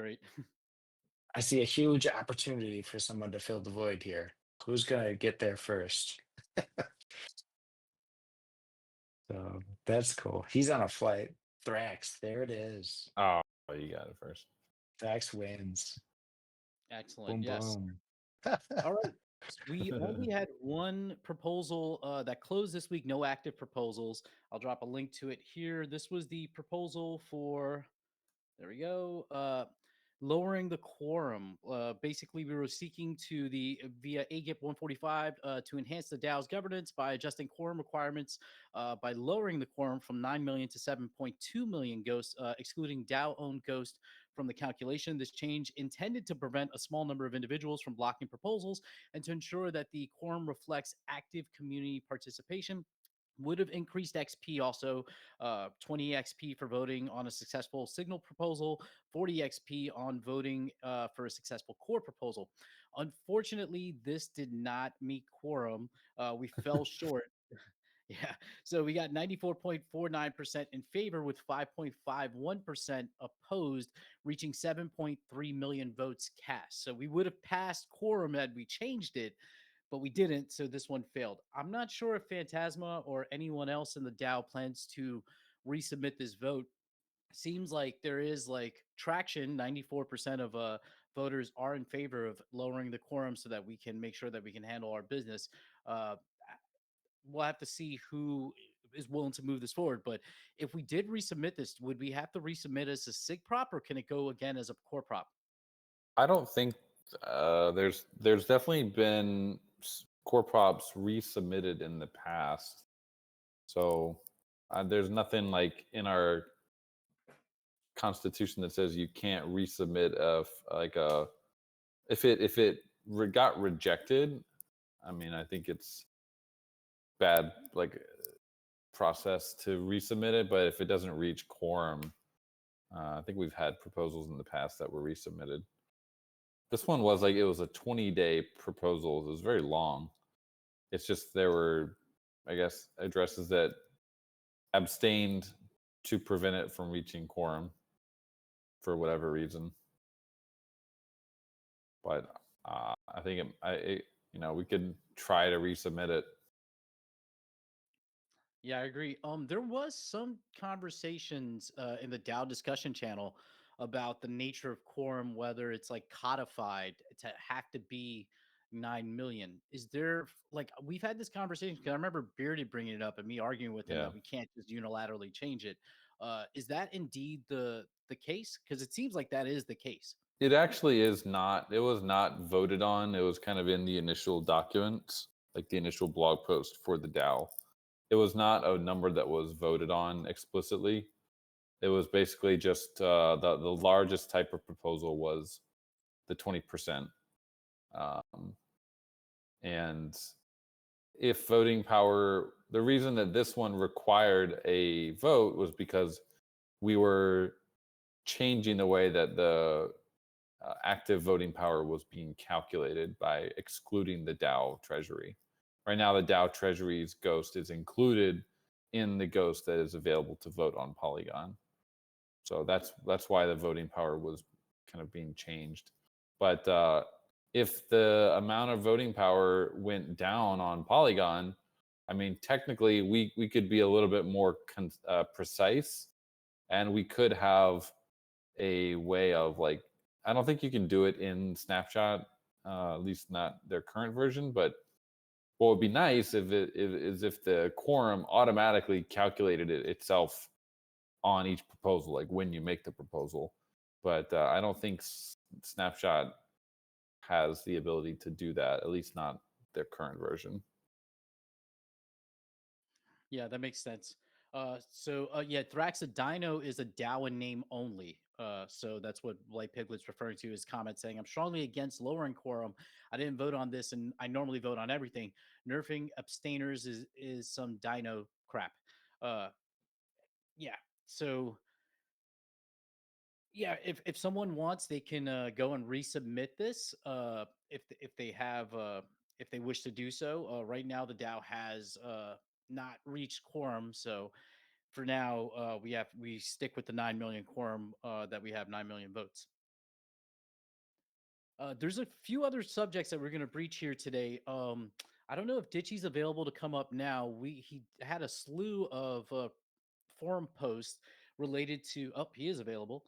great. I see a huge opportunity for someone to fill the void here. Who's gonna get there first? So that's cool. He's on a flight. Thrax, there it is. Oh, you got it first. Thrax wins. Excellent. Boom, Yes. boom. All right. We only had one proposal that closed this week, no active proposals. I'll drop a link to it here. This was the proposal for, there we go, lowering the quorum. Basically, we were seeking to via AGIP 145 to enhance the DAO's governance by adjusting quorum requirements by lowering the quorum from 9 million to 7.2 million ghosts, excluding DAO-owned ghosts from the calculation. This change intended to prevent a small number of individuals from blocking proposals and to ensure that the quorum reflects active community participation. Would have increased XP also, 20 XP for voting on a successful signal proposal, 40 XP on voting for a successful core proposal. Unfortunately, this did not meet quorum. We fell short. Yeah. So we got 94.49% in favor with 5.51% opposed, reaching 7.3 million votes cast. So we would have passed quorum had we changed it, but we didn't. So this one failed. I'm not sure if Phantasma or anyone else in the DAO plans to resubmit this vote. Seems like there is like traction. 94% of voters are in favor of lowering the quorum so that we can make sure that we can handle our business. Uh, we'll have to see who is willing to move this forward. But if we did resubmit this, would we have to resubmit as a SIG prop or can it go again as a core prop? I don't think there's definitely been core props resubmitted in the past. So there's nothing like in our constitution that says you can't resubmit like a if it got rejected. I mean, I think it's bad like process to resubmit it, but if it doesn't reach quorum, I think we've had proposals in the past that were resubmitted. This one was like it was a 20-day proposal. It was very long. It's just there were, I guess, addresses that abstained to prevent it from reaching quorum for whatever reason. But I think we could try to resubmit it. Yeah, I agree. There was some conversations in the DAO discussion channel about the nature of quorum, whether it's like codified to have to be 9 million. Is there like we've had this conversation because I remember Bearded bringing it up and me arguing with him Yeah. that we can't just unilaterally change it. Is that indeed the case? Because it seems like that is the case. It actually is not. It was not voted on. It was kind of in the initial documents, like the initial blog post for the DAO. It was not a number that was voted on explicitly. It was basically just the largest type of proposal was the 20%. And if voting power, the reason that this one required a vote was because we were changing the way that the active voting power was being calculated by excluding the DAO treasury. Right now, the DAO treasury's ghost is included in the ghost that is available to vote on Polygon. So that's why the voting power was kind of being changed. But if the amount of voting power went down on Polygon, I mean, technically, we could be a little bit more precise, and we could have a way of like, I don't think you can do it in Snapshot, at least not their current version. But what would be nice if the quorum automatically calculated it itself on each proposal, like when you make the proposal. But I don't think Snapshot has the ability to do that, at least not their current version. Yeah, that makes sense. Yeah, Thraxadino is a DAO in name only. So that's what Light Piglet's referring to his comment saying, I'm strongly against lowering quorum. I didn't vote on this and I normally vote on everything. Nerfing abstainers is some dino crap. Uh yeah. So yeah, if someone wants, they can go and resubmit this. If they have if they wish to do so. Right now the DAO has not reached quorum, so for now, we stick with the 9 million quorum that we have 9 million votes. There's a few other subjects that we're going to breach here today. I don't know if Ditchy's available to come up now. He had a slew of forum posts related to. Oh, he is available.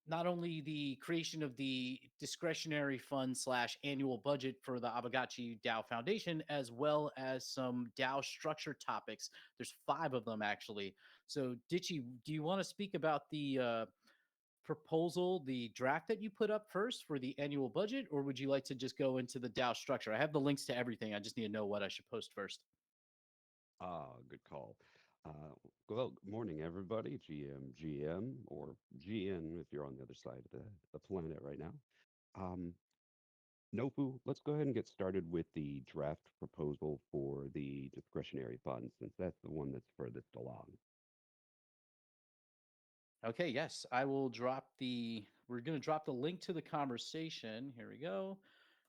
Not only the creation of the discretionary fund slash annual budget for the Aavegotchi DAO Foundation, as well as some DAO structure topics. There's 5 of them actually. So, Ditchy, do you want to speak about the proposal, the draft that you put up first for the annual budget, or would you like to just go into the DAO structure? I have the links to everything. I just need to know what I should post first. Good call. Well, good morning, everybody. GM, or GN if you're on the other side of the planet right now. Nofu, let's go ahead and get started with the draft proposal for the discretionary fund, since that's the one that's furthest along. Okay, yes, I will drop the. We're going to drop the link to the conversation. Here we go.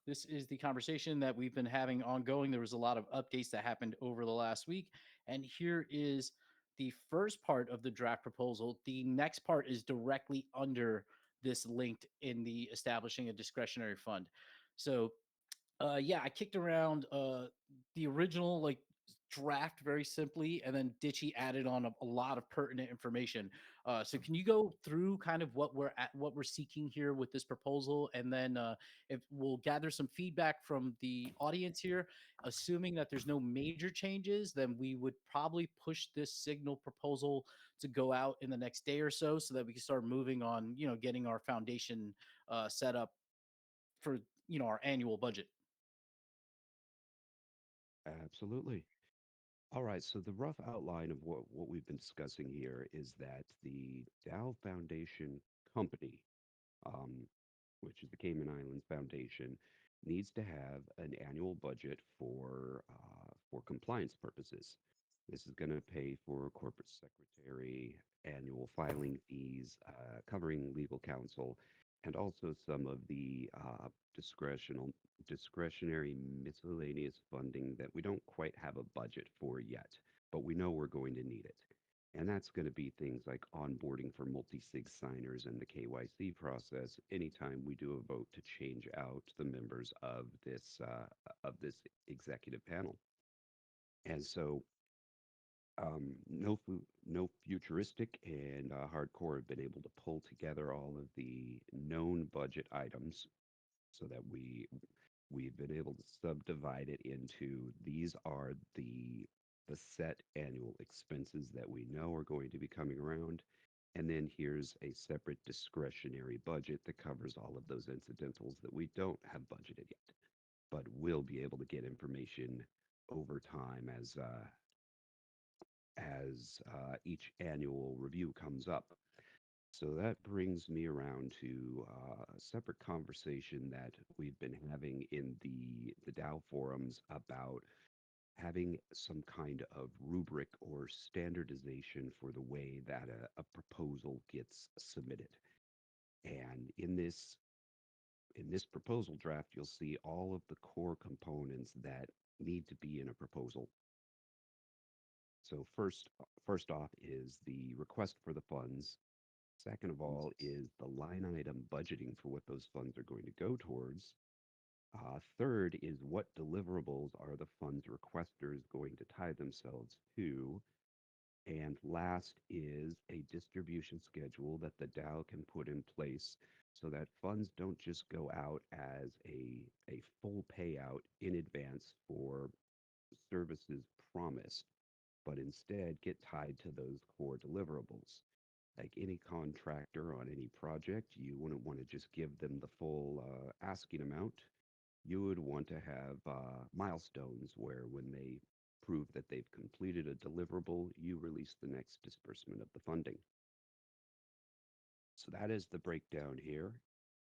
This is the conversation that we've been having ongoing. There was a lot of updates that happened over the last week. And here is the first part of the draft proposal. The next part is directly under this linked in the establishing a discretionary fund. So yeah, I kicked around the original like draft very simply, and then Ditchy added on a lot of pertinent information. So can you go through kind of what we're seeking here with this proposal, and then if we'll gather some feedback from the audience here, assuming that there's no major changes, then we would probably push this signal proposal to go out in the next day or so, so that we can start moving on, getting our foundation set up for our annual budget. Absolutely. All right, so the rough outline of what we've been discussing here is that the Dow Foundation Company, um, which is the Cayman Islands Foundation, needs to have an annual budget for compliance purposes. This is going to pay for corporate secretary, annual filing fees, covering legal counsel, and also some of the discretionary miscellaneous funding that we don't quite have a budget for yet, but we know we're going to need it. And that's going to be things like onboarding for multi-sig signers and the KYC process anytime we do a vote to change out the members of this executive panel. And so no futuristic and hardcore have been able to pull together all of the known budget items so that we've been able to subdivide it into these are the set annual expenses that we know are going to be coming around. And then here's a separate discretionary budget that covers all of those incidentals that we don't have budgeted yet, but we'll be able to get information over time as each annual review comes up. So that brings me around to a separate conversation that we've been having in the DAO forums about having some kind of rubric or standardization for the way that a proposal gets submitted. And in this proposal draft, you'll see all of the core components that need to be in a proposal. So first off is the request for the funds. Second of all is the line item budgeting for what those funds are going to go towards. Third is what deliverables are the funds requesters going to tie themselves to. And last is a distribution schedule that the DAO can put in place so that funds don't just go out as a full payout in advance for services promised, but instead get tied to those core deliverables. Like any contractor on any project, you wouldn't want to just give them the full asking amount. You would want to have milestones where when they prove that they've completed a deliverable, you release the next disbursement of the funding. So that is the breakdown here.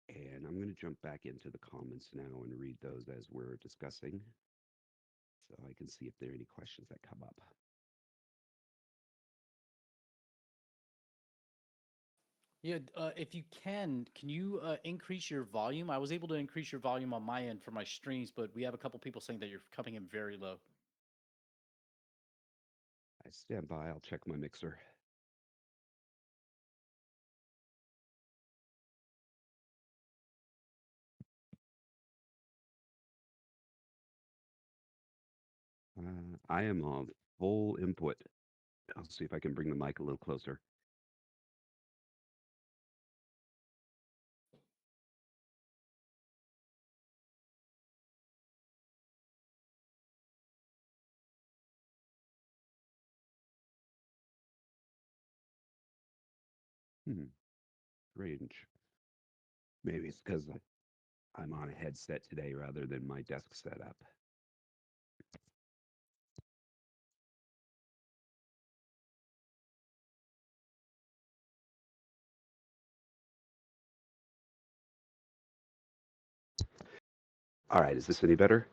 And I'm going to jump back into the comments now and read those as we're discussing, so I can see if there are any questions that come up. Yeah, if you can you increase your volume? I was able to increase your volume on my end for my streams, but we have a couple people saying that you're coming in very low. I stand by. I'll check my mixer. I am on full input. I'll see if I can bring the mic a little closer. Strange. Maybe it's because I'm on a headset today rather than my desk setup. All right, is this any better?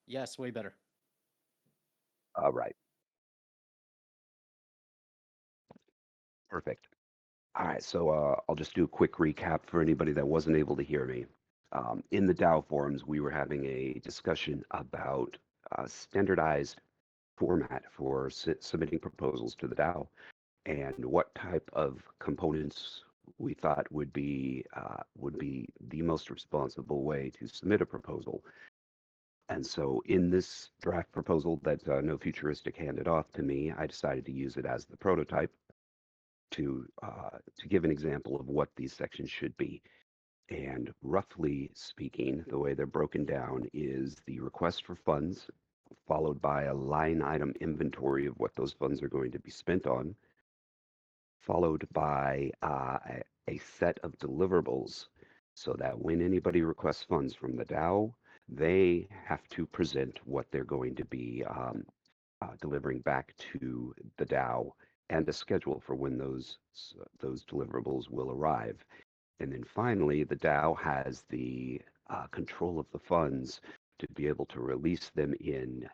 Yes, way better. All right, perfect. All right, so I'll just do a quick recap for anybody that wasn't able to hear me. In the DAO forums, we were having a discussion about standardized format for submitting proposals to the DAO and what type of components we thought would be the most responsible way to submit a proposal. And so in this draft proposal that Nofuturistic handed off to me, I decided to use it as the prototype to give an example of what these sections should be. And roughly speaking, the way they're broken down is the request for funds, followed by a line item inventory of what those funds are going to be spent on, followed by a set of deliverables so that when anybody requests funds from the DAO, they have to present what they're going to be delivering back to the DAO and a schedule for when those deliverables will arrive. And then finally, the DAO has the control of the funds to be able to release them in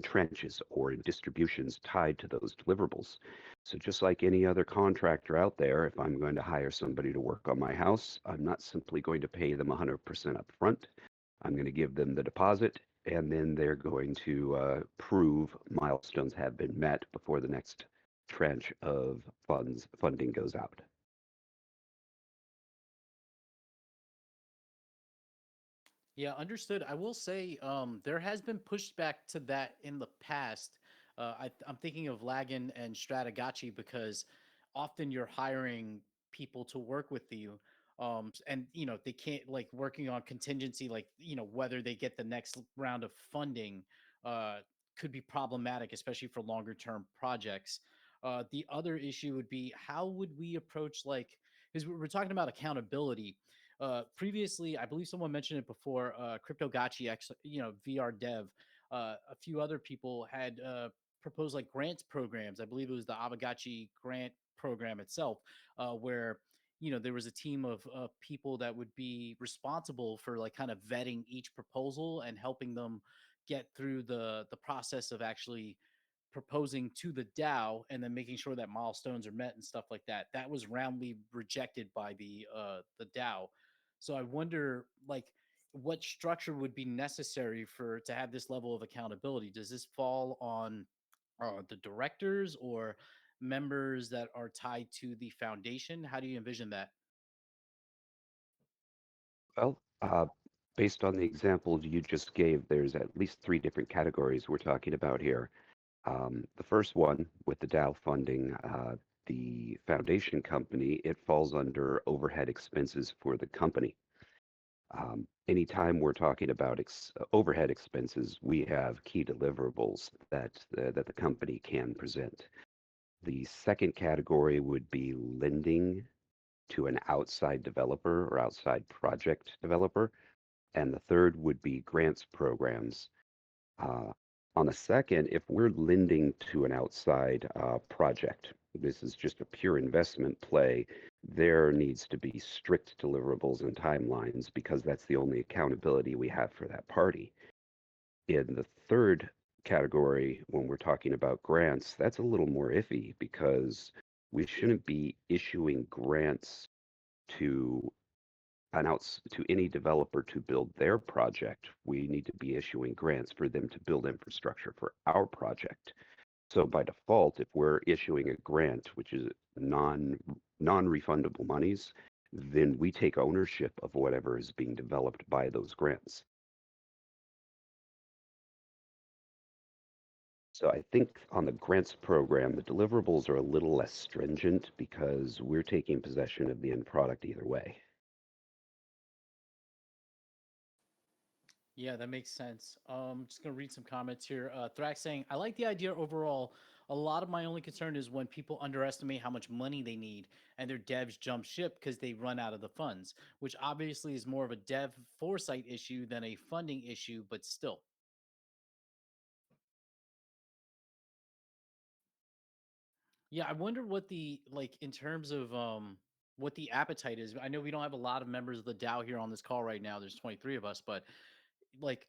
tranches or in distributions tied to those deliverables. So just like any other contractor out there, if I'm going to hire somebody to work on my house, I'm not simply going to pay them 100% up front. I'm going to give them the deposit, and then they're going to prove milestones have been met before the next tranche of funding goes out. Yeah, understood. I will say there has been pushback to that in the past. I'm thinking of Lagan and Strategotchi because often you're hiring people to work with you, and they can't like working on contingency, like whether they get the next round of funding uh, could be problematic, especially for longer term projects. The other issue would be how would we approach like because we're talking about accountability previously, I believe someone mentioned it before. CryptoGotchi, VR dev, a few other people had proposed like grants programs. I believe it was the Aavegotchi grant program itself, where there was a team of people that would be responsible for like kind of vetting each proposal and helping them get through the process of actually proposing to the DAO and then making sure that milestones are met and stuff like that. That was roundly rejected by the DAO. So I wonder, like, what structure would be necessary for to have this level of accountability? Does this fall on the directors or members that are tied to the foundation? How do you envision that? Well, based on the example you just gave, there's at least three different categories we're talking about here. The first one with the DAO funding, the foundation company, it falls under overhead expenses for the company. Anytime we're talking about overhead expenses, we have key deliverables that the company can present. The second category would be lending to an outside developer or outside project developer. And the third would be grants programs. Uh, on the second, if we're lending to an outside project, this is just a pure investment play, there needs to be strict deliverables and timelines because that's the only accountability we have for that party. In the third category, when we're talking about grants, that's a little more iffy because we shouldn't be issuing grants to to any developer to build their project. We need to be issuing grants for them to build infrastructure for our project. So by default, if we're issuing a grant, which is non-refundable monies, then we take ownership of whatever is being developed by those grants. So I think on the grants program, the deliverables are a little less stringent because we're taking possession of the end product either way. Yeah, that makes sense. Just gonna read some comments here. Thrax saying, "I like the idea overall. A lot of my only concern is when people underestimate how much money they need, and their devs jump ship because they run out of the funds, which obviously is more of a dev foresight issue than a funding issue, but still." Yeah, I wonder what the like in terms of what the appetite is. I know we don't have a lot of members of the DAO here on this call right now. There's 23 of us, but like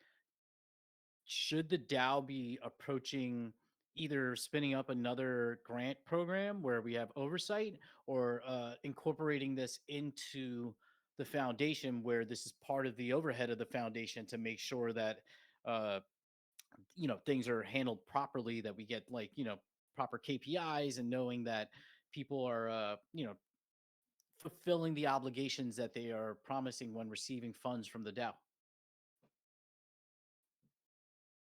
should the DAO be approaching either spinning up another grant program where we have oversight or incorporating this into the foundation where this is part of the overhead of the foundation to make sure that uh, things are handled properly, that we get proper KPIs and knowing that people are fulfilling the obligations that they are promising when receiving funds from the DAO.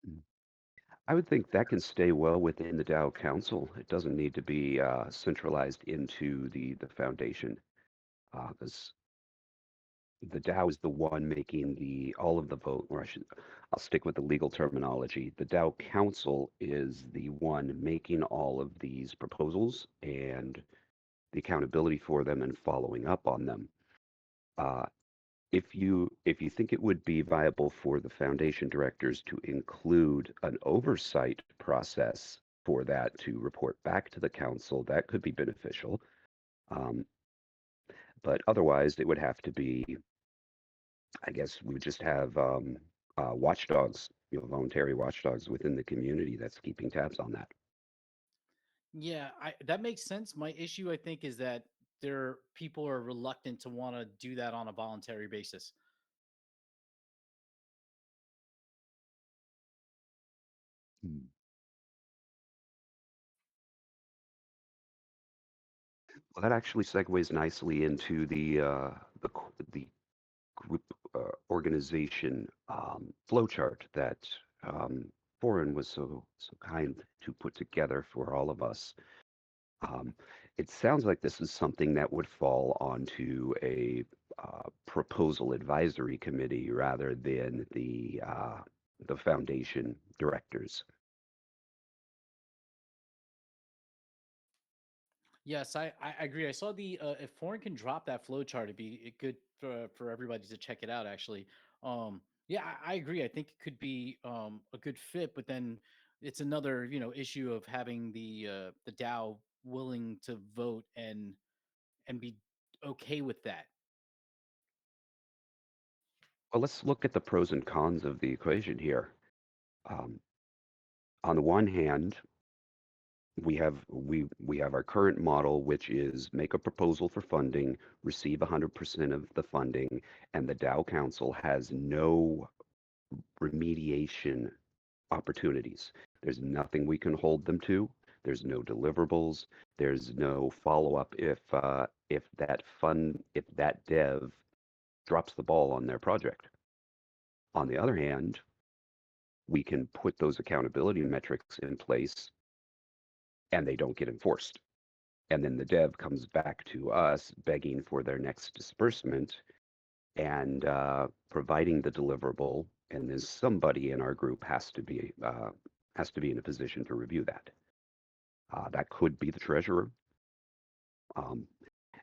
Mm. I would think that can stay well within the DAO Council. It doesn't need to be centralized into the foundation, because the DAO is the one making the all of the vote, or I'll stick with the legal terminology. The DAO Council is the one making all of these proposals and the accountability for them and following up on them. Uh, if you think it would be viable for the foundation directors to include an oversight process for that to report back to the council, that could be beneficial. Um, but otherwise, it would have to be, I guess, we would just have watchdogs, voluntary watchdogs within the community that's keeping tabs on that. Yeah, that makes sense. My issue, I think, is that people are reluctant to want to do that on a voluntary basis. Hmm. Well, that actually segues nicely into the group organization flowchart that um, Foreign was so kind to put together for all of us. Um, it sounds like this is something that would fall onto a proposal advisory committee rather than the foundation directors. Yes, I agree. I saw the if Foreign can drop that flow chart, it'd be good for everybody to check it out. Actually, yeah, I agree. I think it could be a good fit, but then it's another issue of having the DAO willing to vote and be okay with that. Well, let's look at the pros and cons of the equation here. Um, on the one hand, we have our current model, which is make a proposal for funding, receive 100% of the funding, and the DAO Council has no remediation opportunities. There's nothing we can hold them to. There's no deliverables. There's no follow up if that dev drops the ball on their project. On the other hand, we can put those accountability metrics in place and they don't get enforced. And then the dev comes back to us begging for their next disbursement and providing the deliverable. And then somebody in our group has to be in a position to review that. That could be the treasurer, um,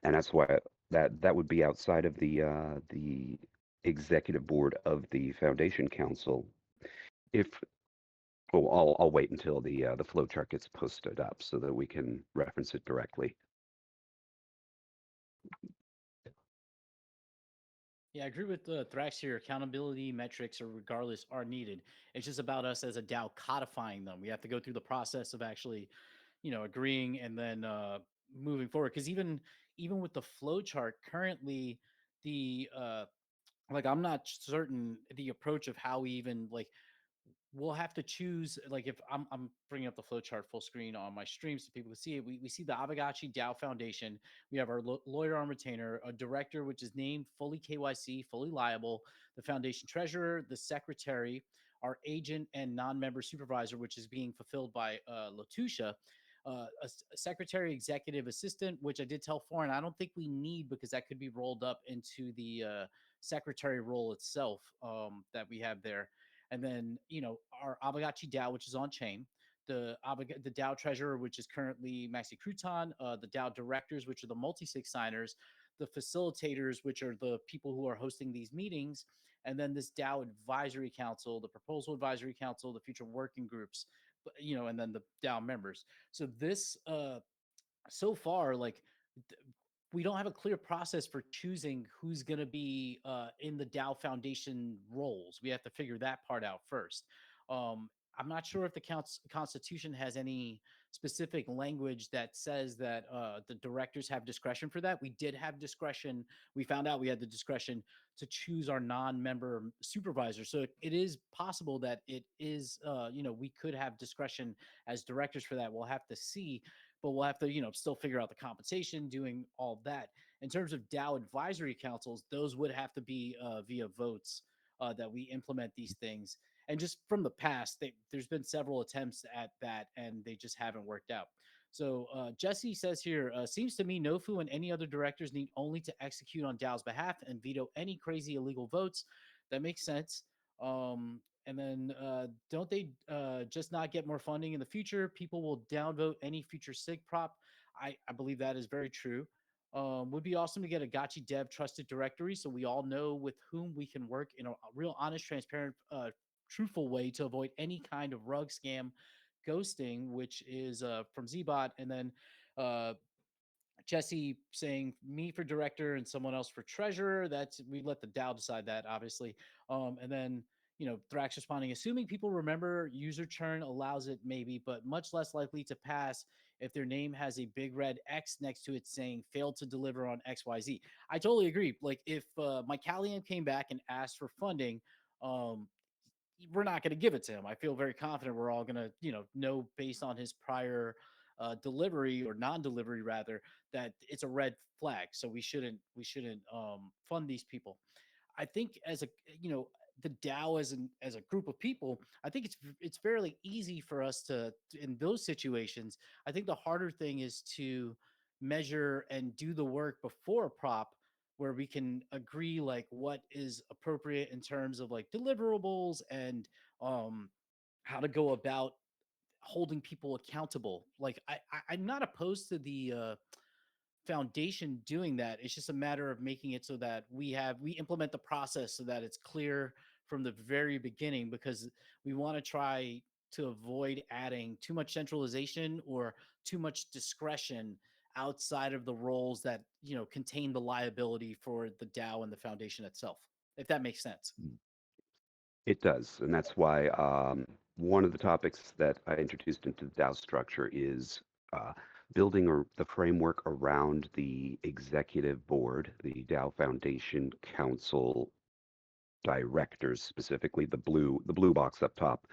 and that's why that would be outside of the executive board of the foundation council. If Oh, I'll wait until the flow chart gets posted up so that we can reference it directly. Yeah, I agree with Thrax here. Accountability metrics, or regardless, are needed. It's just about us as a DAO codifying them. We have to go through the process of actually, agreeing and then moving forward. Because even with the flow chart currently, the I'm not certain the approach of how we even we'll have to choose. Like if I'm bringing up the flowchart full screen on my stream so people can see it. We see the Aavegotchi DAO Foundation. We have our lawyer on retainer, a director which is named fully KYC, fully liable, the foundation treasurer, the secretary, our agent and non-member supervisor, which is being fulfilled by Latusha, a secretary executive assistant, which I did tell Foreign I don't think we need because that could be rolled up into the secretary role itself that we have there. And then, our Aavegotchi DAO, which is on chain, the DAO treasurer, which is currently Maxi Crouton, the DAO directors, which are the multi-sig signers, the facilitators, which are the people who are hosting these meetings, and then this DAO advisory council, the proposal advisory council, the future working groups, and then the DAO members. So this, so far, like, we don't have a clear process for choosing who's going to be in the DAO Foundation roles. We have to figure that part out first. I'm not sure if the Constitution has any specific language that says that the directors have discretion for that. We did have discretion. We found out we had the discretion to choose our non-member supervisor. So it is possible that it is, we could have discretion as directors for that. We'll have to see, but we'll have to, still figure out the compensation, doing all that. In terms of DAO advisory councils, those would have to be via votes that we implement these things. And just from the past, there's been several attempts at that, and they just haven't worked out. So Jesse says here, seems to me Nofu and any other directors need only to execute on DAO's behalf and veto any crazy illegal votes. That makes sense. And then don't they just not get more funding in the future? People will downvote any future SIG prop. I believe that is very true. Would be awesome to get a Gotchi Dev trusted directory so we all know with whom we can work in a real honest, transparent, truthful way to avoid any kind of rug scam ghosting, which is from Zbot. And then Jesse saying me for director and someone else for treasurer. That's, we let the DAO decide that, obviously. And then, Thrax responding, assuming people remember, user churn allows it maybe, but much less likely to pass if their name has a big red X next to it saying failed to deliver on XYZ. I totally agree. Like if Mike Callian came back and asked for funding, we're not going to give it to him. I feel very confident we're all going to, know based on his prior delivery or non-delivery rather, that it's a red flag. So we shouldn't fund these people. I think as a, the DAO as a group of people, I think it's fairly easy for us to in those situations. I think the harder thing is to measure and do the work before a prop where we can agree like what is appropriate in terms of like deliverables and how to go about holding people accountable. Like I'm not opposed to the foundation doing that. It's just a matter of making it so that we implement the process so that it's clear from the very beginning, because we want to try to avoid adding too much centralization or too much discretion outside of the roles that contain the liability for the DAO and the foundation itself, if that makes sense. It does, and that's why one of the topics that I introduced into the DAO structure is building the framework around the executive board, the DAO Foundation Council directors, specifically the blue box up top.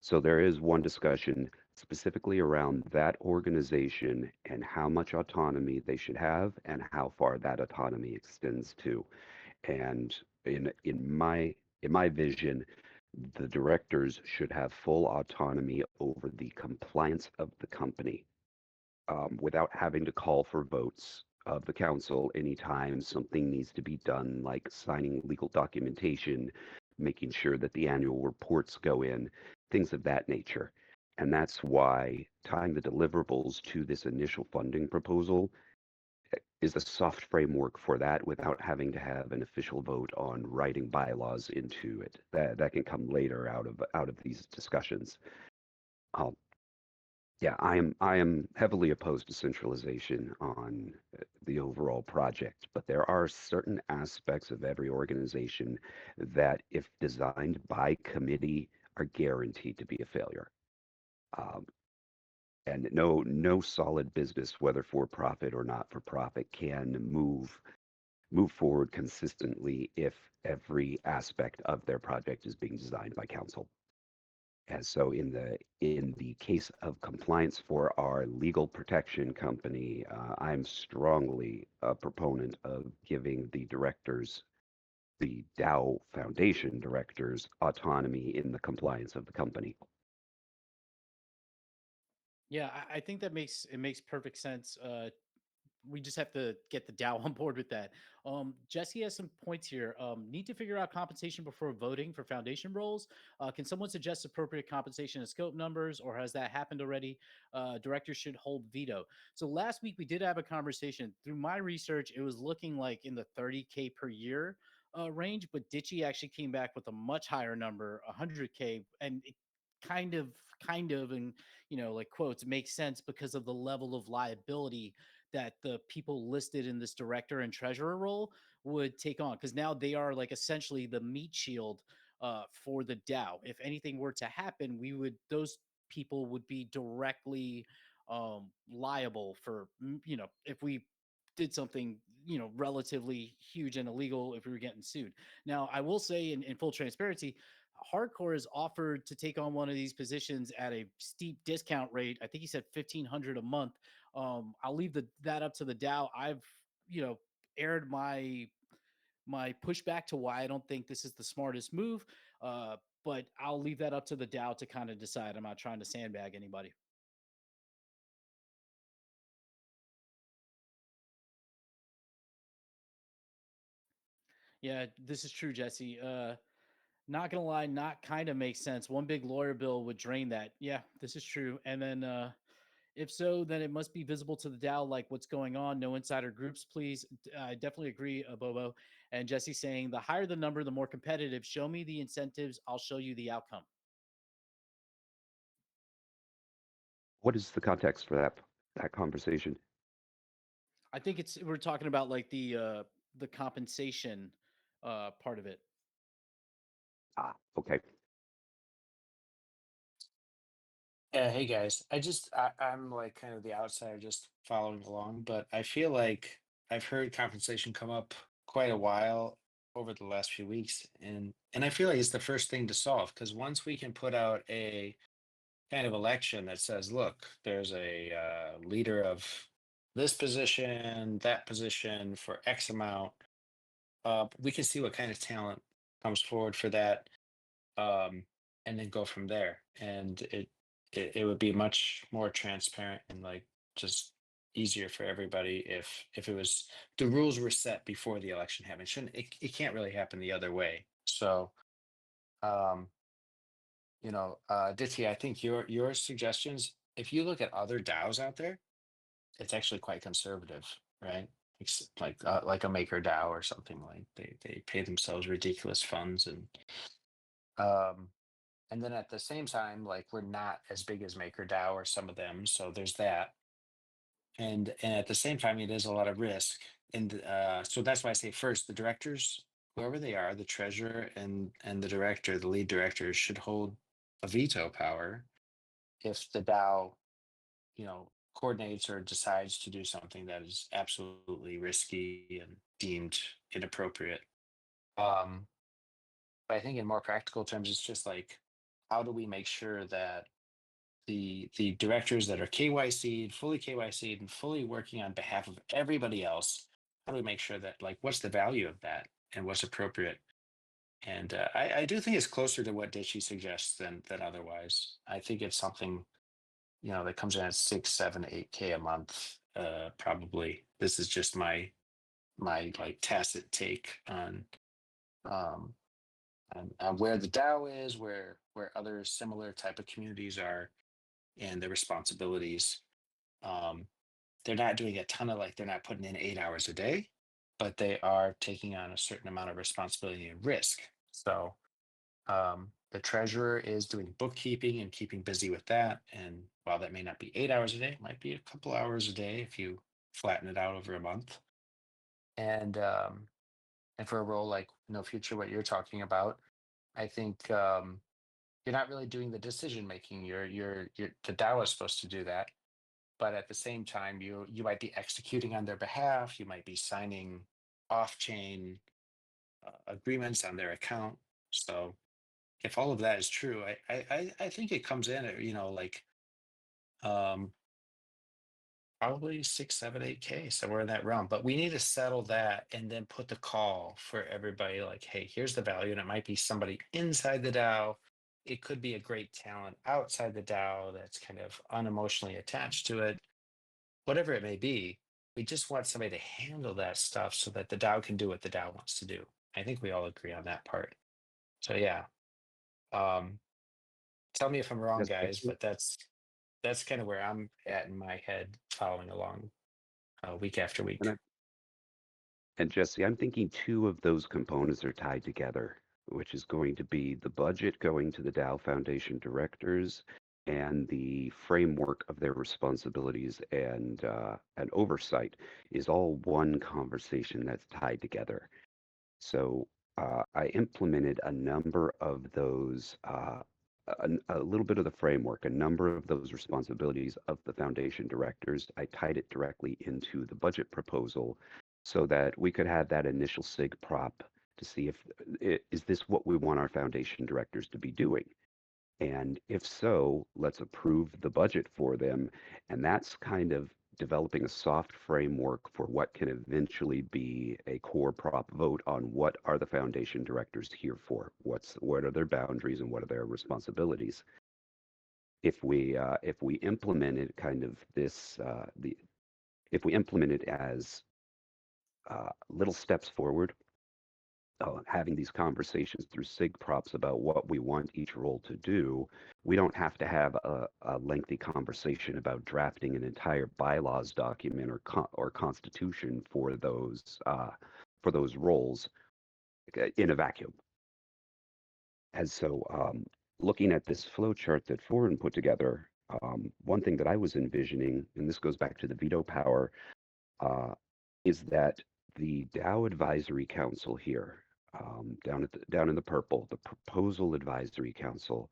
So there is one discussion specifically around that organization and how much autonomy they should have and how far that autonomy extends to. And in my vision, the directors should have full autonomy over the compliance of the company without having to call for votes of the council anytime something needs to be done, like signing legal documentation, making sure that the annual reports go in, things of that nature. And that's why tying the deliverables to this initial funding proposal is a soft framework for that without having to have an official vote on writing bylaws into it. That can come later out of these discussions. Yeah, I am heavily opposed to centralization on the overall project, but there are certain aspects of every organization that, if designed by committee, are guaranteed to be a failure. And no solid business, whether for profit or not for profit, can move forward consistently if every aspect of their project is being designed by council. And so in the case of compliance for our legal protection company, I'm strongly a proponent of giving the directors the DAO Foundation Director's autonomy in the compliance of the company. Yeah, I think that makes perfect sense. We just have to get the DAO on board with that. Jesse has some points here. Need to figure out compensation before voting for foundation roles. Can someone suggest appropriate compensation and scope numbers, or has that happened already? Directors should hold veto. So last week we did have a conversation. Through my research, it was looking like in the 30K per year range, but Ditchy actually came back with a much higher number, 100K, and it kind of, and like quotes, makes sense because of the level of liability that the people listed in this director and treasurer role would take on, because now they are like essentially the meat shield for the DAO. If anything were to happen, those people would be directly liable for if we did something relatively huge and illegal, if we were getting sued. Now I will say in full transparency, Hardcore is offered to take on one of these positions at a steep discount rate. I think he said 1,500 a month. I'll leave that up to the DAO. I've aired my pushback to why I don't think this is the smartest move. But I'll leave that up to the DAO to kind of decide. I'm not trying to sandbag anybody. Yeah, this is true, Jesse. Not gonna lie, not kind of makes sense. One big lawyer bill would drain that. Yeah, this is true. And then if so, then it must be visible to the DAO, like what's going on. No insider groups, please. I definitely agree, Bobo. And Jesse saying the higher the number, the more competitive. Show me the incentives. I'll show you the outcome. What is the context for that conversation? I think we're talking about like the compensation part of it. Ah, okay. Yeah, hey guys. I'm like kind of the outsider just following along, but I feel like I've heard compensation come up quite a while over the last few weeks, and I feel like it's the first thing to solve, because once we can put out a kind of election that says, look, there's a leader of this position, that position for X amount, we can see what kind of talent comes forward for that, and then go from there. And it would be much more transparent and like just easier for everybody if it was, the rules were set before the election happened. It can't really happen the other way. So um Ditty, I think your suggestions, if you look at other DAOs out there, it's actually quite conservative, right? Like a Maker DAO or something. Like they pay themselves ridiculous funds, um and then at the same time, like we're not as big as Maker DAO or some of them, so there's that. And at the same time, it is a lot of risk, and so that's why I say first the directors, whoever they are, the treasurer and the director, the lead director, should hold a veto power if the DAO, coordinates or decides to do something that is absolutely risky and deemed inappropriate. But I think in more practical terms, it's just like, how do we make sure that the directors that are KYC'd, fully KYC'd, and fully working on behalf of everybody else, how do we make sure that, like, what's the value of that and what's appropriate? And I do think it's closer to what Ditchy suggests than otherwise. I think it's something, that comes in at 6, 7, 8K a month. Probably. This is just my like tacit take um on where the DAO is, where other similar type of communities are, and the responsibilities. Um, they're not doing a ton of, like, they're not putting in 8 hours a day, but they are taking on a certain amount of responsibility and risk. So the treasurer is doing bookkeeping and keeping busy with that. And while that may not be 8 hours a day, it might be a couple hours a day if you flatten it out over a month. And for a role like No Future, what you're talking about, I think you're not really doing the decision making. You're the DAO is supposed to do that, but at the same time, you might be executing on their behalf. You might be signing off-chain agreements on their account. So if all of that is true, I think it comes in at, like, um probably 6, 7, 8K, somewhere in that realm. But we need to settle that and then put the call for everybody like, hey, here's the value. And it might be somebody inside the DAO. It could be a great talent outside the DAO that's kind of unemotionally attached to it, whatever it may be. We just want somebody to handle that stuff so that the DAO can do what the DAO wants to do. I think we all agree on that part. So yeah. Tell me if I'm wrong, Yes, guys, Jesse. but that's kind of where I'm at in my head, following along week after week. And, I, and Jesse, I'm thinking two of those components are tied together, which is going to be the budget going to the Dow Foundation directors and the framework of their responsibilities and oversight is all one conversation that's tied together. So I implemented a number of those, a little bit of the framework, a number of those responsibilities of the foundation directors. I tied it directly into the budget proposal so that we could have that initial SIG prop to see if is this what we want our foundation directors to be doing. And if so, let's approve the budget for them. And that's kind of developing a soft framework for what can eventually be a core prop vote on what are the foundation directors here for? What are their boundaries and what are their responsibilities? If we implement it kind of this if we implement it as little steps forward, having these conversations through SIG props about what we want each role to do, we don't have to have a lengthy conversation about drafting an entire bylaws document or constitution for those roles in a vacuum. And so, looking at this flow chart that Foreign put together, one thing that I was envisioning, and this goes back to the veto power, uh, is that the Dow Advisory Council here, down in the purple, the Proposal Advisory Council,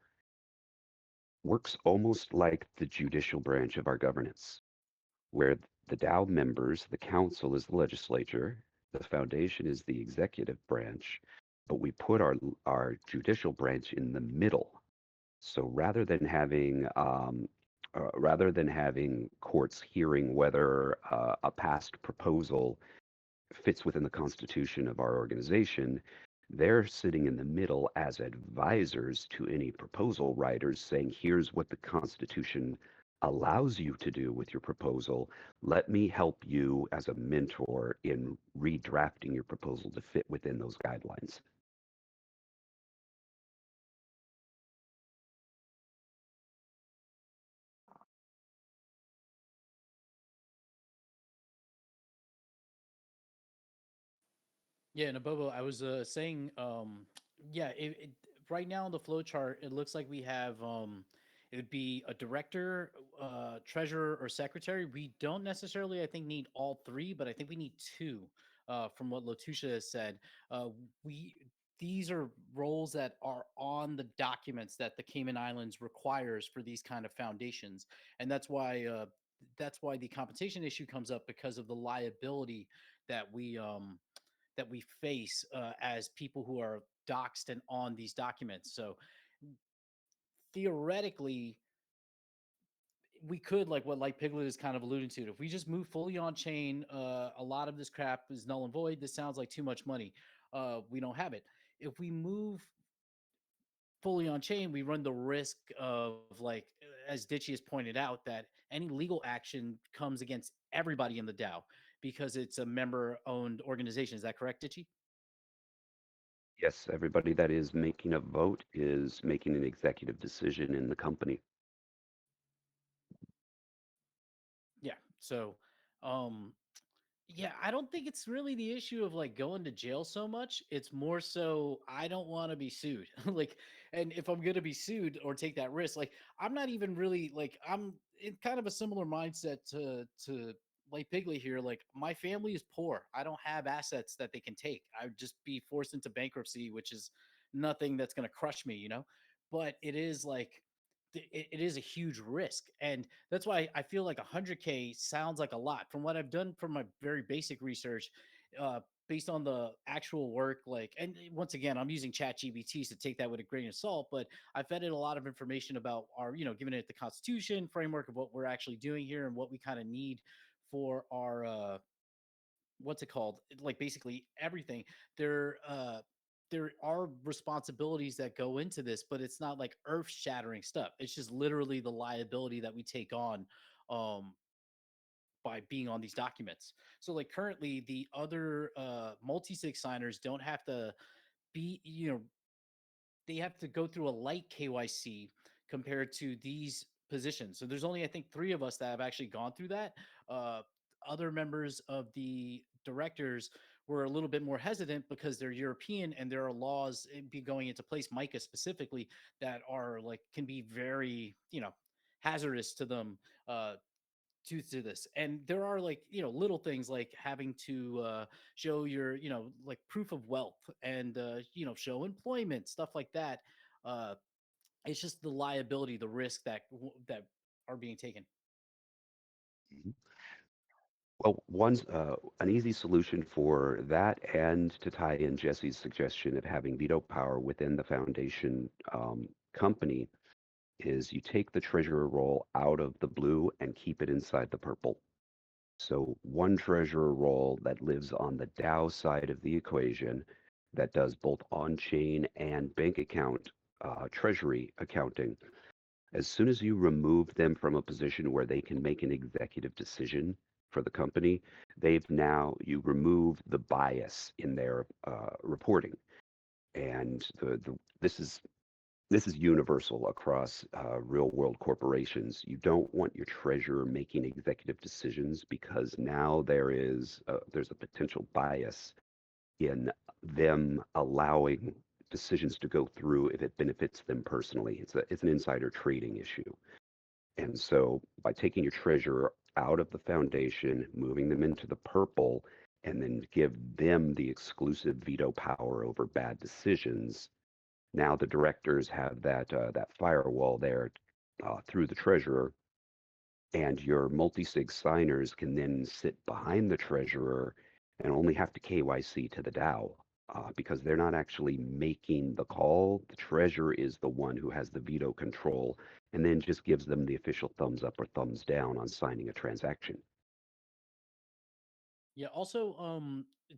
works almost like the judicial branch of our governance, where the Dow members, the council is the legislature, the foundation is the executive branch, but we put our judicial branch in the middle. So rather than having courts hearing whether a past proposal fits within the constitution of our organization, they're sitting in the middle as advisors to any proposal writers saying, here's what the Constitution allows you to do with your proposal. Let me help you as a mentor in redrafting your proposal to fit within those guidelines. Yeah, Nabobo, I was saying, yeah, right now on the flow chart, it looks like we have, it would be a director, treasurer, or secretary. We don't necessarily, I think, need all three, but I think we need two, from what Lotusha has said. We These are roles that are on the documents that the Cayman Islands requires for these kind of foundations, and that's why the compensation issue comes up because of the liability that we face as people who are doxed and on these documents. So theoretically, we could, like what Light Piglet is kind of alluding to, if we just move fully on chain, a lot of this crap is null and void. This sounds like too much money. We don't have it. If we move fully on chain, we run the risk of, like, as Ditchy has pointed out, that any legal action comes against everybody in the DAO because it's a member owned organization. Is that correct, Ditchy? Yes, everybody that is making a vote is making an executive decision in the company. Yeah. So, um, yeah, I don't think it's really the issue of like going to jail so much. It's more so I don't want to be sued. Like, and if I'm going to be sued or take that risk, like I'm not even really like I'm in kind of a similar mindset to like Pigley here. Like my family is poor. I don't have assets that they can take. I would just be forced into bankruptcy, which is nothing that's going to crush me, you know. But it is like it is a huge risk, and that's why I feel like 100K sounds like a lot. From what I've done from my very basic research, based on the actual work, like, and once again, I'm using chat GBT, so take that with a grain of salt, but I fed it a lot of information about our, giving it the constitution framework of what we're actually doing here and what we kind of need for our, what's it called? Like basically everything. There are responsibilities that go into this, but it's not like earth shattering stuff. It's just literally the liability that we take on, um, by being on these documents. So like currently the other multi-sig signers don't have to be, they have to go through a light KYC compared to these positions. So there's only I think 3 of us that have actually gone through that. Uh Other members of the directors were a little bit more hesitant because they're European and there are laws be going into place, MICA specifically, that are like can be very, hazardous to them, to this. And there are like, little things like having to show your, like proof of wealth and show employment, stuff like that. uh it's just the liability, the risk that are being taken. Mhm. Well, one's an easy solution for that, and to tie in Jesse's suggestion of having veto power within the foundation company, is you take the treasurer role out of the blue and keep it inside the purple. So one treasurer role that lives on the DAO side of the equation that does both on-chain and bank account treasury accounting. As soon as you remove them from a position where they can make an executive decision for the company, you remove the bias in their reporting. And this is universal across real world corporations. You don't want your treasurer making executive decisions because now there's a potential bias in them allowing decisions to go through if it benefits them personally. It's an insider trading issue. And so by taking your treasurer out of the foundation, moving them into the purple, and then give them the exclusive veto power over bad decisions, now the directors have that firewall there through the treasurer, and your multi-sig signers can then sit behind the treasurer and only have to KYC to the DAO because they're not actually making the call. The treasurer is the one who has the veto control and then just gives them the official thumbs up or thumbs down on signing a transaction. Yeah, also,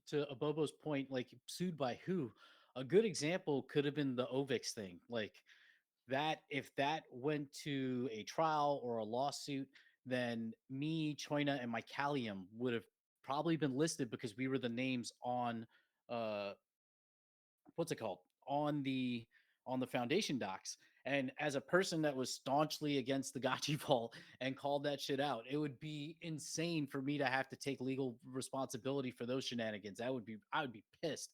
to Abobo's point, like sued by who? A good example could have been the Ovix thing. Like that, if that went to a trial or a lawsuit, then me, Choina, and Mycalium would have probably been listed because we were the names on uh what's it called, on the foundation docs. And as a person that was staunchly against the Gotchi vault and called that shit out, it would be insane for me to have to take legal responsibility for those shenanigans. I would be pissed.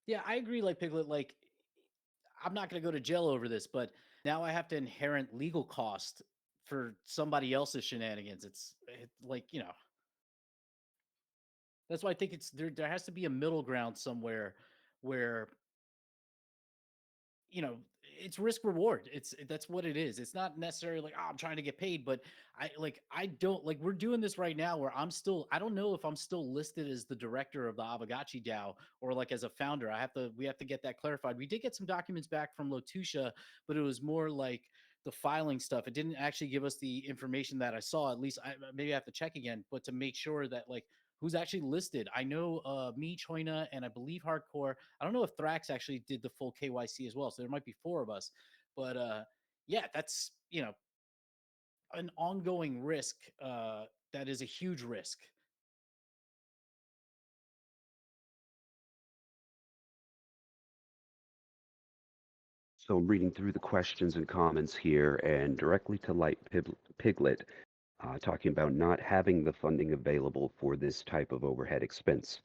Yeah, I agree. Like Piglet, like I'm not going to go to jail over this, but now I have to inherent legal cost for somebody else's shenanigans. Like, that's why I think it's there. There has to be a middle ground somewhere where, it's risk reward. That's what it is. It's not necessarily like, oh, I'm trying to get paid, but I don't like we're doing this right now where I don't know if I'm still listed as the director of the Aavegotchi DAO or like as a founder. We have to get that clarified. We did get some documents back from Lotusha, but it was more like the filing stuff. It didn't actually give us the information that I saw. At least maybe I have to check again, but to make sure that like who's actually listed. I know me, Choina, and I believe Hardcore. I don't know if Thrax actually did the full KYC as well. So there might be 4 of us. But yeah, that's, an ongoing risk that is a huge risk. So I'm reading through the questions and comments here, and directly to Piglet, talking about not having the funding available for this type of overhead expense.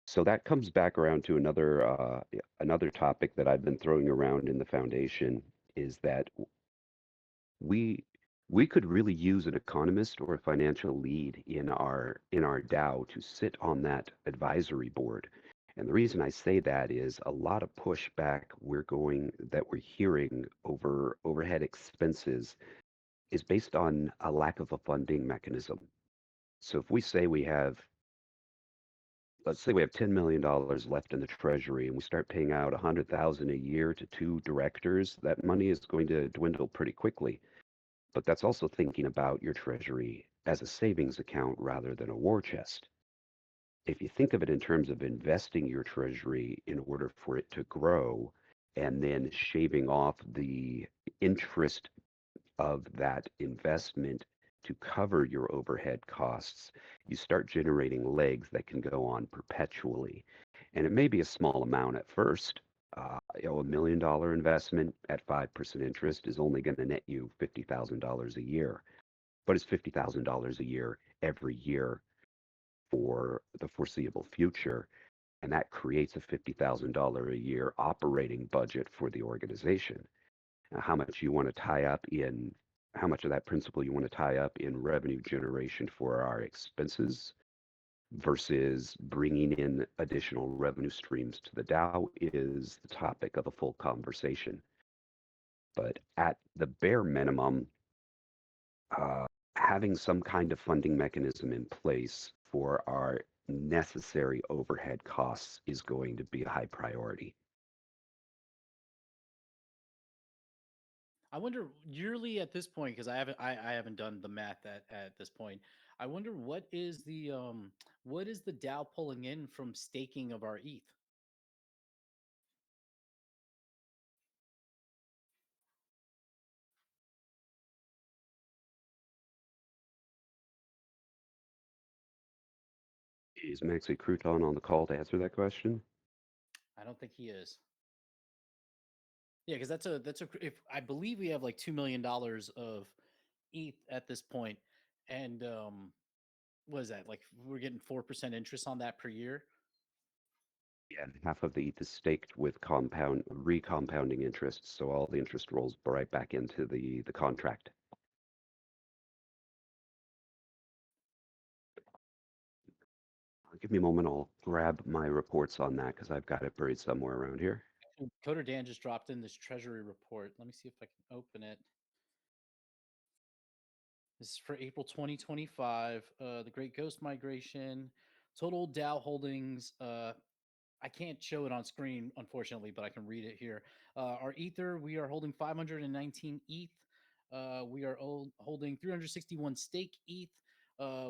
So that comes back around to another topic that I've been throwing around in the foundation, is that we we could really use an economist or a financial lead in our DAO to sit on that advisory board And the reason I say that is a lot of pushback we're hearing over overhead expenses is based on a lack of a funding mechanism. So if we say we have, let's say we have $10 million left in the treasury and we start paying out 100,000 a year to two directors, that money is going to dwindle pretty quickly. But that's also thinking about your treasury as a savings account rather than a war chest. If you think of it in terms of investing your treasury in order for it to grow and then shaving off the interest of that investment to cover your overhead costs, you start generating legs that can go on perpetually. And it may be a small amount at first. $1 million investment at 5% interest is only going to net you $50,000 a year, but it's $50,000 a year every year for the foreseeable future. And that creates a $50,000 a year operating budget for the organization. Now, how much of that principal you want to tie up in revenue generation for our expenses versus bringing in additional revenue streams to the DAO is the topic of a full conversation. But at the bare minimum, uh, having some kind of funding mechanism in place for our necessary overhead costs is going to be a high priority. I wonder yearly at this point because I haven't done the math at this point. I wonder what is the Dow pulling in from staking of our ETH? Is Maxi Crouton on the call to answer that question? I don't think he is. Yeah, because that's a if I believe we have like $2 million of ETH at this point, and what is that like? We're getting 4% interest on that per year. Yeah, and half of the ETH is staked with recompounding interest, so all the interest rolls right back into the contract. Give me a moment, I'll grab my reports on that because I've got it buried somewhere around here. Coder Dan just dropped in this treasury report. Let me see if I can open it. This is for April 2025. The Great Ghost Migration, total DAO holdings. I can't show it on screen, unfortunately, but I can read it here. Our Ether, we are holding 519 ETH. We are holding 361 stake ETH.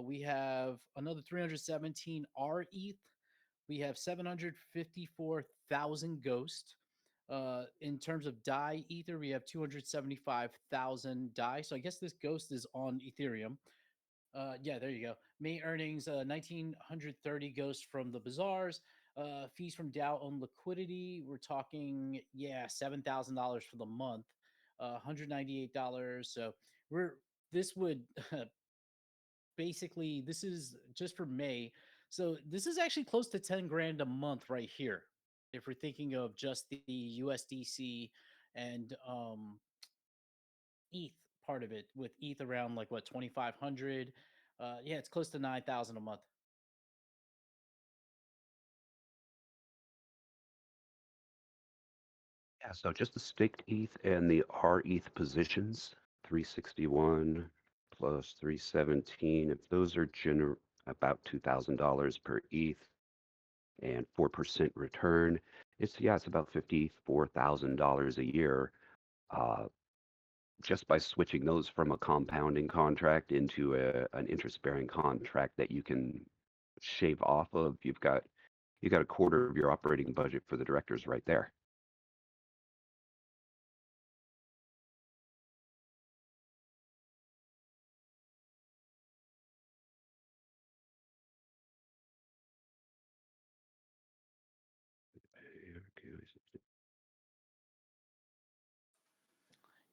We have another 317 R ETH. We have 754,000 Ghost. In terms of DAI Ether, we have 275,000 DAI. So I guess this Ghost is on Ethereum. Yeah, there you go. May earnings 1,930 Ghost from the bazaars. Fees from DAO owned liquidity. We're talking, yeah, $7,000 for the month, $198. So this would basically, this is just for May. So this is actually close to 10 grand a month right here. If we're thinking of just the USDC and ETH part of it, with ETH around like what 2,500. Yeah, it's close to 9,000 a month. Yeah, so just the staked ETH and the R ETH positions, 361 plus 317, if those are about $2,000 per ETH and 4% return, it's about $54,000 a year. Uh, just by switching those from a compounding contract into an interest-bearing contract that you can shave off of, you got a quarter of your operating budget for the directors right there.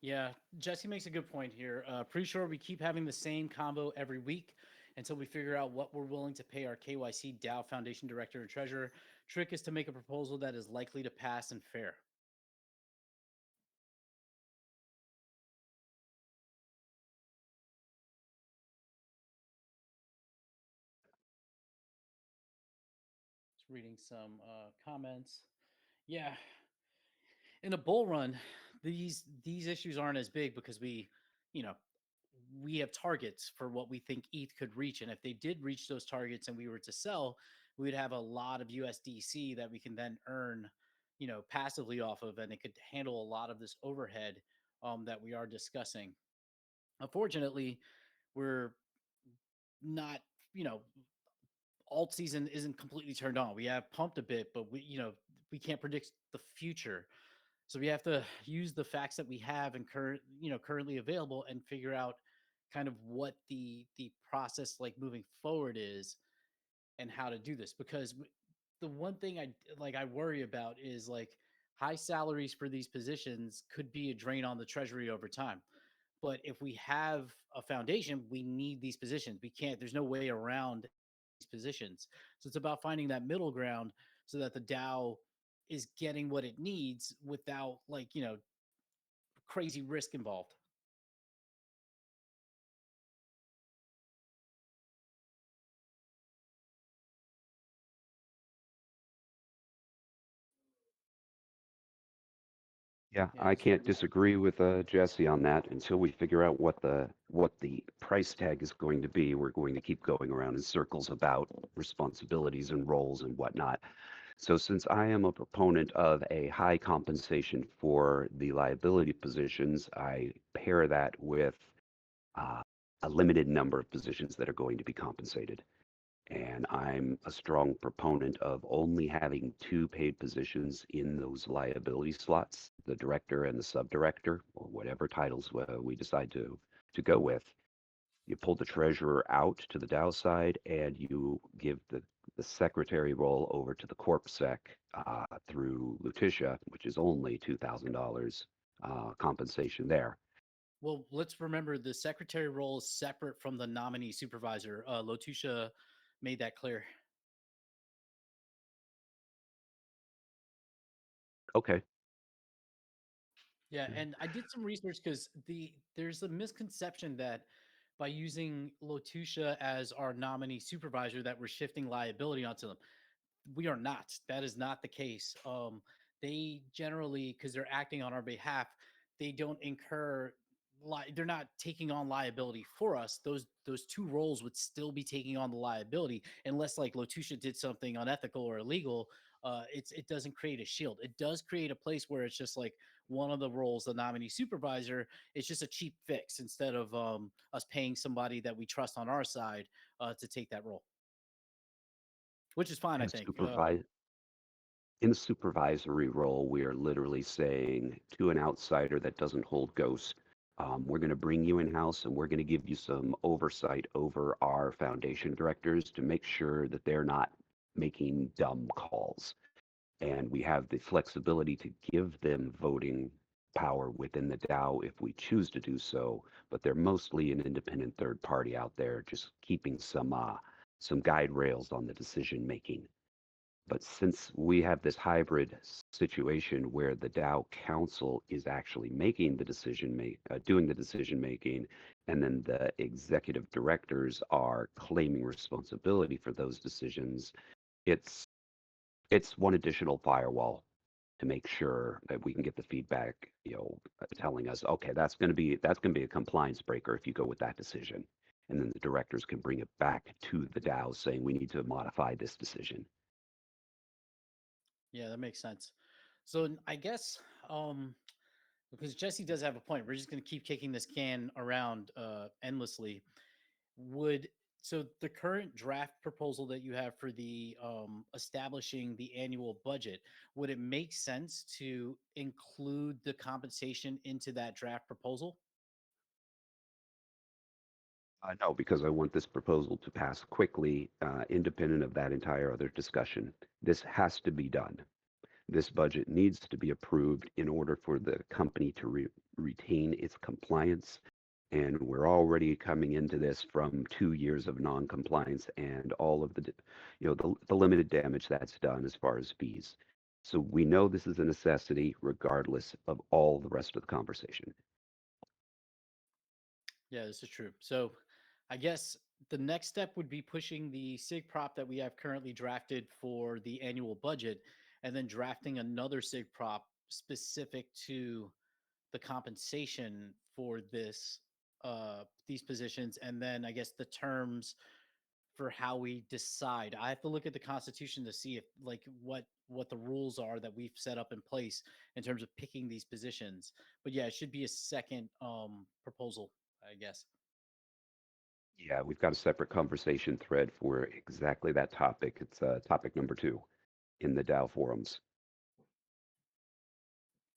Yeah, Jesse makes a good point here. Pretty sure we keep having the same combo every week until we figure out what we're willing to pay our KYC DAO Foundation Director or Treasurer. Trick is to make a proposal that is likely to pass and fair. reading some comments. Yeah, in a bull run, these issues aren't as big because you know, we have targets for what we think ETH could reach, and if they did reach those targets and we were to sell, we'd have a lot of USDC that we can then earn, passively off of, and it could handle a lot of this overhead that we are discussing. Unfortunately, we're not, you know, alt season isn't completely turned on. We have pumped a bit, but we can't predict the future. So we have to use the facts that we have and currently available and figure out kind of what the process like moving forward is and how to do this. Because the one thing I worry about is like high salaries for these positions could be a drain on the treasury over time. But if we have a foundation, we need these positions. We can't, there's no way around these positions. So it's about finding that middle ground so that the DAO is getting what it needs without like, crazy risk involved. Yeah, Yeah. I So can't disagree with Jesse on that. Until we figure out what the price tag is going to be, we're going to keep going around in circles about responsibilities and roles and whatnot. So since I am a proponent of a high compensation for the liability positions, I pair that with uh, a limited number of positions that are going to be compensated. And I'm a strong proponent of only having two paid positions in those liability slots, the director and the sub-director, or whatever titles we decide to go with. You pull the treasurer out to the DAO side, and you give the secretary role over to the corpsec through Lutetia, which is only $2,000 compensation there. well, let's remember the secretary role is separate from the nominee supervisor. Lotusha made that clear. Okay. Yeah, Yeah. and I did some research because there's a misconception that by using Lotusha as our nominee supervisor that we're shifting liability onto them. We are not. That is not the case. They generally, because they're acting on our behalf, they don't incur. They're not taking on liability for us. Those two roles would still be taking on the liability unless like Lotusha did something unethical or illegal. It doesn't create a shield. It does create a place where it's just like one of the roles, the nominee supervisor. It's just a cheap fix instead of us paying somebody that we trust on our side to take that role, which is fine, I As think. in the supervisory role, we are literally saying to an outsider that doesn't hold ghost, we're going to bring you in house and we're going to give you some oversight over our foundation directors to make sure that they're not making dumb calls. And we have the flexibility to give them voting power within the DAO if we choose to do so, but they're mostly an independent third party out there, just keeping some guide rails on the decision making. But since we have this hybrid situation where the DAO council is actually making the doing the decision making, and then the executive directors are claiming responsibility for those decisions, it's it's one additional firewall to make sure that we can get the feedback, telling us, okay, that's going to be a compliance breaker if you go with that decision, and then the directors can bring it back to the DAO saying we need to modify this decision. Yeah, that makes sense. So I guess because Jesse does have a point, we're just going to keep kicking this can around endlessly. Would so the current draft proposal that you have for the establishing the annual budget, would it make sense to include the compensation into that draft proposal? No, because I want this proposal to pass quickly, independent of that entire other discussion. This has to be done. This budget needs to be approved in order for the company to retain its compliance. And we're already coming into this from 2 years of non-compliance and all of the limited damage that's done as far as fees. So we know this is a necessity regardless of all the rest of the conversation. Yeah, this is true. So I guess the next step would be pushing the SIG prop that we have currently drafted for the annual budget, and then drafting another SIG prop specific to the compensation for these positions, and then I guess the terms for how we decide. I have to look at the Constitution to see if like what the rules are that we've set up in place in terms of picking these positions. But yeah, it should be a second proposal, I guess. Yeah, we've got a separate conversation thread for exactly that topic. It's topic number 2 in the DAO forums.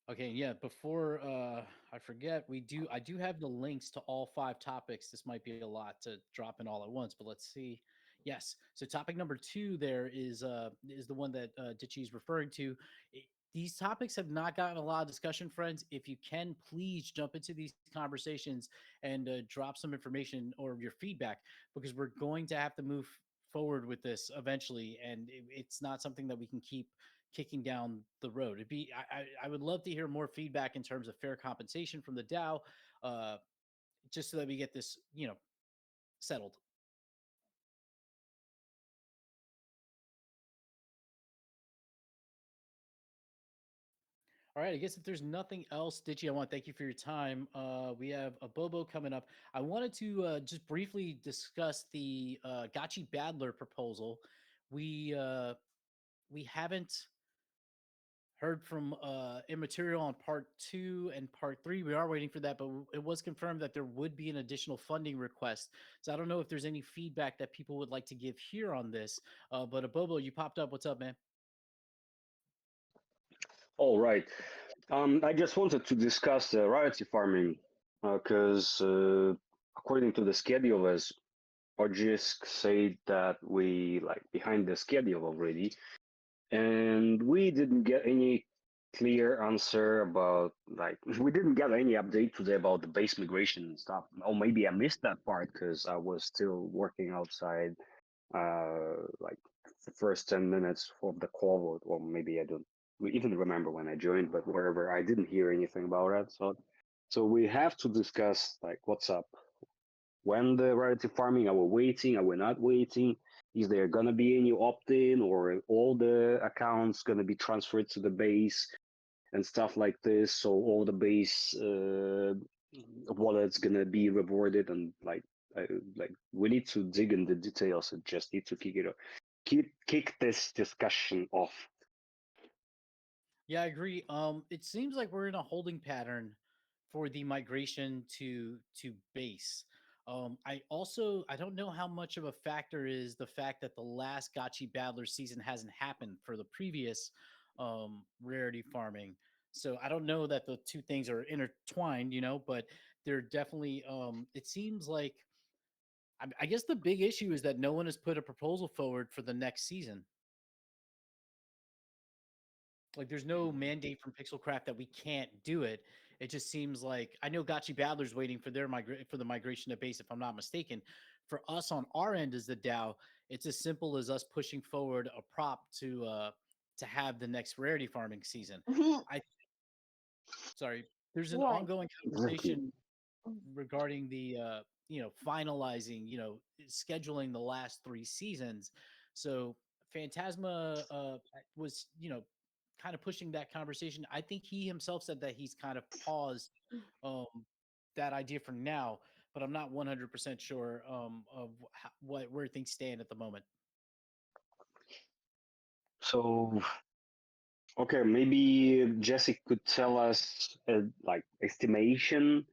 Okay, yeah, before I forget, I do have the links to all 5 topics. This might be a lot to drop in all at once, but let's see. Yes. So topic number 2 there is the one that Ditchy is referring to. These topics have not gotten a lot of discussion, friends. If you can, please jump into these conversations and drop some information or your feedback, because we're going to have to move forward with this eventually, and it's not something that we can keep kicking down the road. I would love to hear more feedback in terms of fair compensation from the DAO, uh, just so that we get this, settled. All right, I guess if there's nothing else, Ditchy, I want to thank you for your time. We have a Bobo coming up. I wanted to just briefly discuss the Gotchi Badler proposal. We haven't heard from Immaterial on part 2 and part 3. We are waiting for that, but it was confirmed that there would be an additional funding request. So I don't know if there's any feedback that people would like to give here on this. But Abobo, you popped up. What's up, man? All right. I just wanted to discuss royalty farming because, according to the schedule, as Ojisk said, that we like behind the schedule already, and we didn't get any clear answer about like we didn't get any update today about the base migration and stuff. Or maybe I missed that part because I was still working outside like the first 10 minutes of the call, or maybe I don't even remember when I joined, but wherever I didn't hear anything about that. So we have to discuss like what's up. When the relative farming, are we waiting? Are we not waiting? Is there gonna be any opt-in, or all the accounts gonna be transferred to the base and stuff like this? So all the base wallets gonna be rewarded, and like we need to dig in the details and just need to kick this discussion off. Yeah, I agree. It seems like we're in a holding pattern for the migration to base. I don't know how much of a factor is the fact that the last Gotchi Battler season hasn't happened for the previous rarity farming. So I don't know that the two things are intertwined, but they're definitely. It seems like I guess the big issue is that no one has put a proposal forward for the next season. Like, there's no mandate from Pixelcraft that we can't do it. It just seems like I know Gotchi Badler's waiting for for the migration to base, if I'm not mistaken. For us on our end as the DAO, it's as simple as us pushing forward a prop to have the next rarity farming season. I sorry, there's an Right. ongoing Exactly. conversation regarding the finalizing, scheduling the last 3 seasons. So Phantasma was kind of pushing that conversation. I think he himself said that he's kind of paused um that idea for now, but I'm not 100% sure of where things stand at the moment. So okay, maybe Jesse could tell us like estimation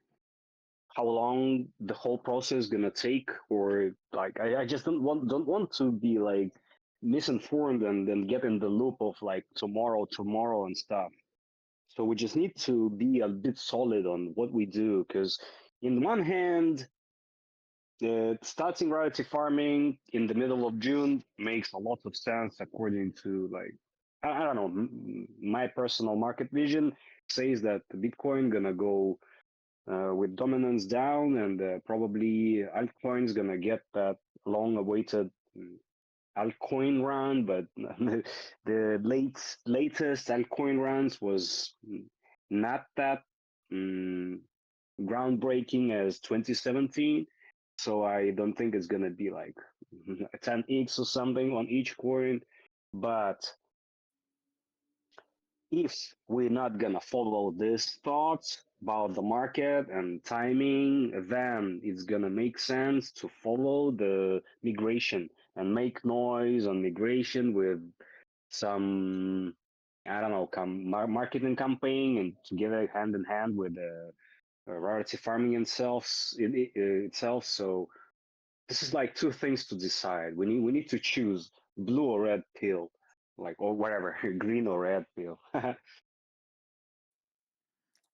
how long the whole process is gonna take, or like I just don't want to be like misinformed and then get in the loop of like tomorrow and stuff. So we just need to be a bit solid on what we do, because in one hand, starting royalty farming in the middle of June makes a lot of sense according to like I don't know, my personal market vision says that the Bitcoin gonna go with dominance down, and probably altcoins gonna get that long-awaited altcoin run. But the latest altcoin runs was not that groundbreaking as 2017. So I don't think it's gonna be like a 10x or something on each coin. But if we're not gonna follow these thoughts about the market and timing, then it's gonna make sense to follow the migration and make noise on migration with some, I don't know, marketing campaign and together hand in hand with rarity farming itself. So this is like two things to decide. We need to choose blue or red pill, like, or whatever, green or red pill.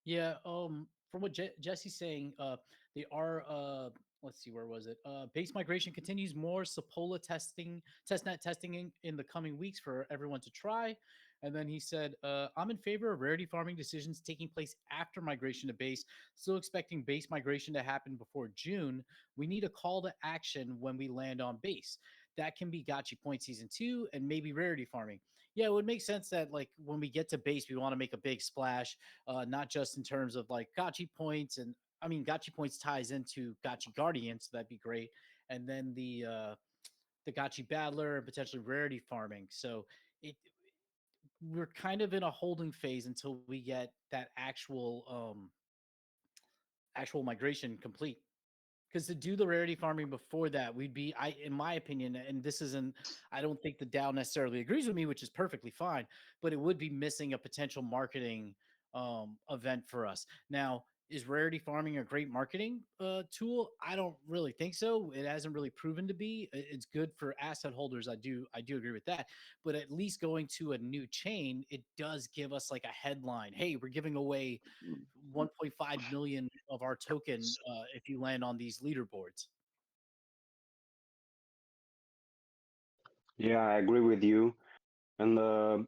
Yeah, from what Jesse's saying, they are let's see, where was it? Base migration continues, more Sapola testing, testnet testing in the coming weeks for everyone to try. And then he said, I'm in favor of rarity farming decisions taking place after migration to base. Still expecting base migration to happen before June. We need a call to action when we land on base. That can be Gotchi Point Season 2 and maybe rarity farming. Yeah, it would make sense that like when we get to base, we want to make a big splash, not just in terms of like gotchi points. And I mean, gotchi points ties into gotchi guardian, so that'd be great. And then the gotchi battler and potentially rarity farming. So it we're kind of in a holding phase until we get that actual migration complete. Because to do the rarity farming before that, we'd be, I, in my opinion, and this isn't, I don't think the DAO necessarily agrees with me, which is perfectly fine, but it would be missing a potential marketing event for us. Now, is rarity farming a great marketing tool? I don't really think so. It hasn't really proven to be. It's good for asset holders. I do agree with that. But at least going to a new chain, it does give us like a headline. Hey, we're giving away 1.5 million of our token if you land on these leaderboards. Yeah, I agree with you. And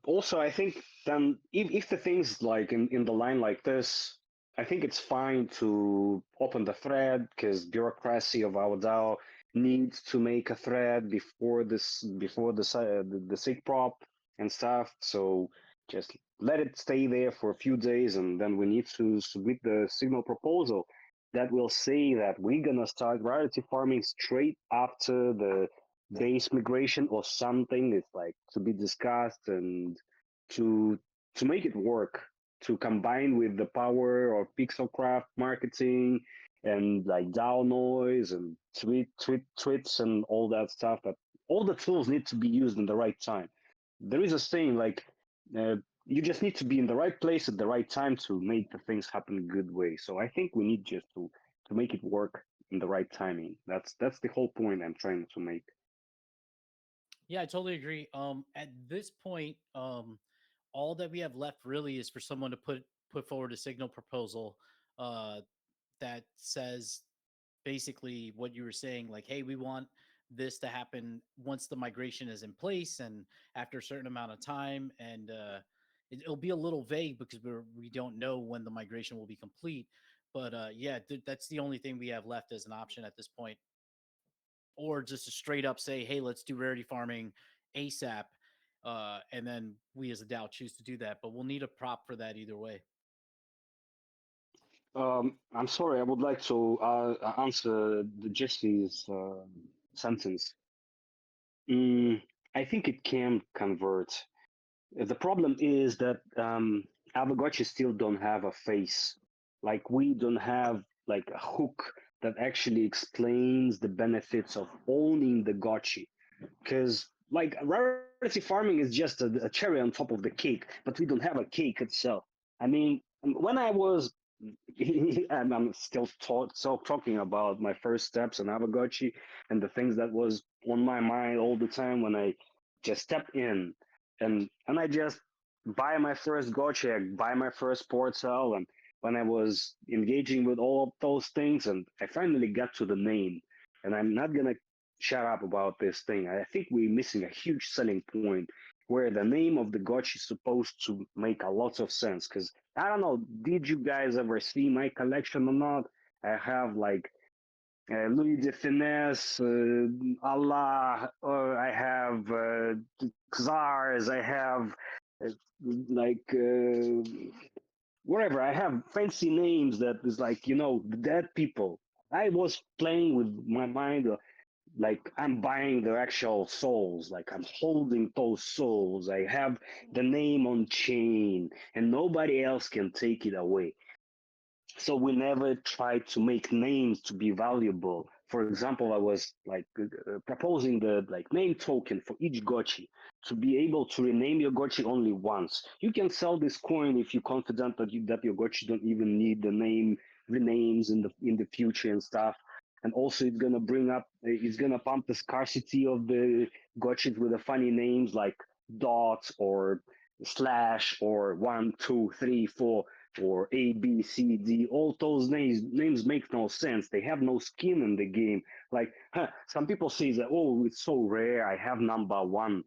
also, I think then if the things like in the line like this, I think it's fine to open the thread because bureaucracy of our DAO needs to make a thread before the SIG prop and stuff. So just let it stay there for a few days, and then we need to submit the signal proposal that will say that we're gonna start rarity farming straight after the base migration or something. It's like to be discussed and to to make it work, to combine with the power of pixelcraft marketing and like DAO noise and tweets and all that stuff. But all the tools need to be used in the right time. There is a saying like you just need to be in the right place at the right time to make the things happen a good way. So I think we need just to make it work in the right timing. That's the whole point I'm trying to make. Yeah, I totally agree. At this point, all that we have left really is for someone to put forward a signal proposal uh, that says basically what you were saying, like, hey, we want this to happen once the migration is in place and after a certain amount of time. And it'll be a little vague because we don't know when the migration will be complete. But yeah, that's the only thing we have left as an option at this point, or just to straight up say, hey, let's do rarity farming ASAP. And then we as a DAO choose to do that. But we'll need a prop for that either way. I'm sorry, I would like to answer Jesse's sentence. Mm, I think it can convert. The problem is that Aavegotchi still don't have a face. Like we don't have like a hook that actually explains the benefits of owning the gotchi. Because like rarity farming is just a cherry on top of the cake, but we don't have a cake itself. I mean, when I was and I'm still talking about my first steps in Aavegotchi and the things that was on my mind all the time when I just stepped in and I just buy my first gotcha, I buy my first port cell, and when I was engaging with all of those things, and I finally got to the name, and I'm not gonna shut up about this thing. I think we're missing a huge selling point where the name of the gotcha is supposed to make a lot of sense because I don't know, did you guys ever see my collection or not? I have like Louis de Finesse, Allah, I have Czars, I have uh, like whatever. I have fancy names that is like, the dead people. I was playing with my mind, like I'm buying the actual souls, like I'm holding those souls. I have the name on chain, and nobody else can take it away. So we never tried to make names to be valuable. For example, I was like proposing the like name token for each gotchi to be able to rename your gotchi only once. You can sell this coin if you're confident that your gotchi don't even need the name renames in the future and stuff. And also, it's gonna pump the scarcity of the gotchis with the funny names like dot or slash or 1 2 3 4 or A, B, C, D. All those names make no sense. They have no skin in the game. Like some people say that, oh, it's so rare. I have number one.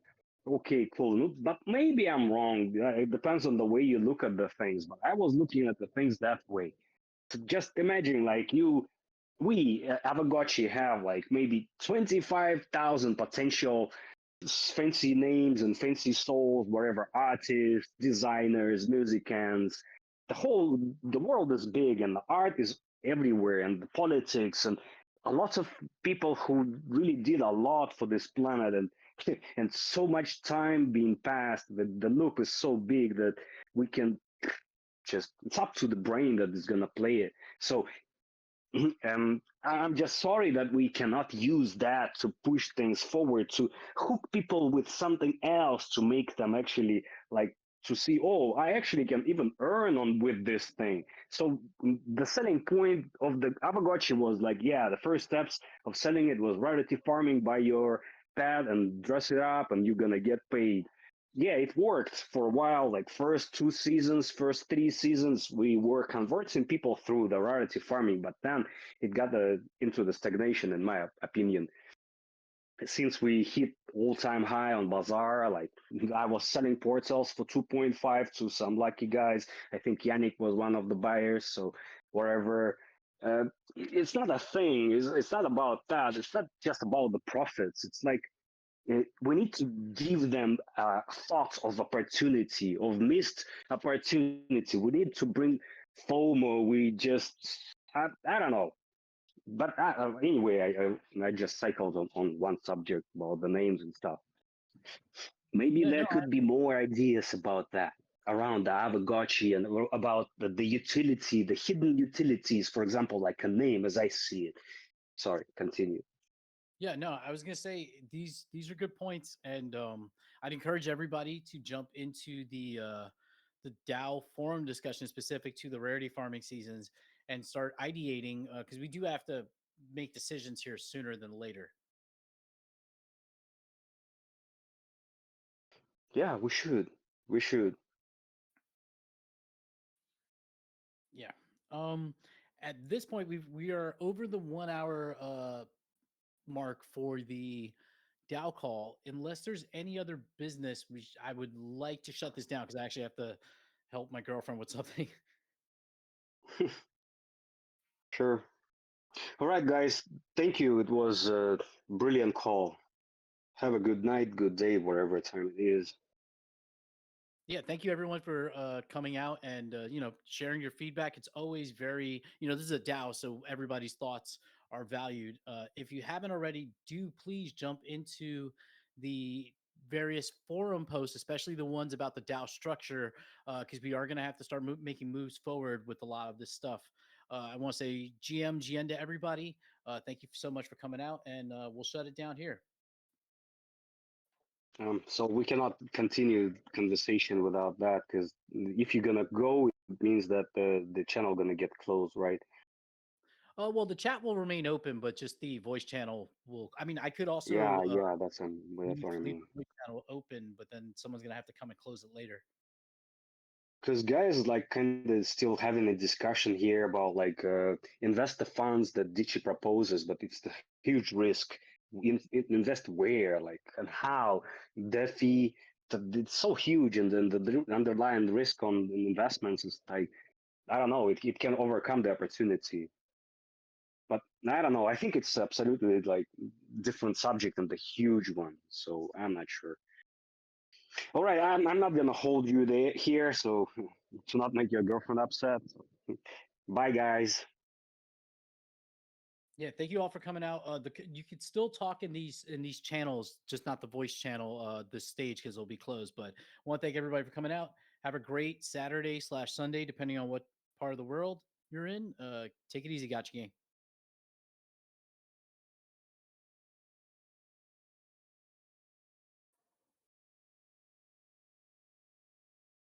Okay, cool. But maybe I'm wrong. It depends on the way you look at the things. But I was looking at the things that way. So just imagine, like we Aavegotchi have like maybe 25,000 potential fancy names and fancy souls, wherever artists, designers, musicians. The world is big and the art is everywhere and the politics and a lot of people who really did a lot for this planet and and so much time being passed that the loop is so big that we can just it's up to the brain that is gonna play it. So I'm just sorry that we cannot use that to push things forward, to hook people with something else to make them actually like to see, oh, I actually can even earn on with this thing. So the selling point of the Aavegotchi was like, yeah, the first steps of selling it was rarity farming, buy your pet and dress it up and you're gonna get paid. Yeah, it worked for a while. Like first 2 seasons, first 3 seasons, we were converting people through the rarity farming, but then it got into the stagnation, in my opinion. Since we hit all-time high on Bazaar, like I was selling portals for 2.5 to some lucky guys. I think Yannick was one of the buyers. So wherever, it's not a thing. It's not about that. It's not just about the profits. It's like we need to give them thoughts of opportunity, of missed opportunity. We need to bring FOMO. I don't know. But anyway, I just cycled on one subject about the names and stuff. Maybe Yeah, there no, could be more ideas about that around the Aavegotchi and about the utility, the hidden utilities, for example, like a name as I see it. Sorry, continue. yeah, no, I was gonna say these are good points, and I'd encourage everybody to jump into the DAO forum discussion specific to the rarity farming seasons and start ideating because we do have to make decisions here sooner than later. Yeah, we should. We should. Yeah. Um, at this point, we are over the 1 hour mark for the DAO call. Unless there's any other business, I would like to shut this down because I actually have to help my girlfriend with something. Sure. All right, guys. Thank you. It was a brilliant call. Have a good night, good day, whatever time it is. Yeah, thank you everyone for coming out and sharing your feedback. It's always very this is a DAO, so everybody's thoughts are valued. If you haven't already, do please jump into the various forum posts, especially the ones about the DAO structure, because we are going to have to start making moves forward with a lot of this stuff. I want to say GM to everybody. Thank you so much for coming out, and we'll shut it down here. So we cannot continue conversation without that because if you're gonna go, it means that the channel gonna get closed, right? Well, the chat will remain open, but just the voice channel will. I mean, I could Yeah, also yeah, that's leave what I the mean. voice channel open, but then someone's gonna have to come and close it later. Because guys like kind of still having a discussion here about like invest the funds that Dichi proposes, but it's the huge risk. Invest where, like, and how? DeFi, it's so huge, and then the underlying risk on investments is like I don't know. It can overcome the opportunity, but I don't know. I think it's absolutely like different subject and the huge one. So I'm not sure. All right, I'm not gonna hold you there here, so to not make your girlfriend upset. Bye, guys. Yeah, thank you all for coming out. You could still talk in these channels, just not the voice channel. This stage because it'll be closed. But I want to thank everybody for coming out. Have a great Saturday/Sunday, depending on what part of the world you're in. Take it easy, Gotcha Gang.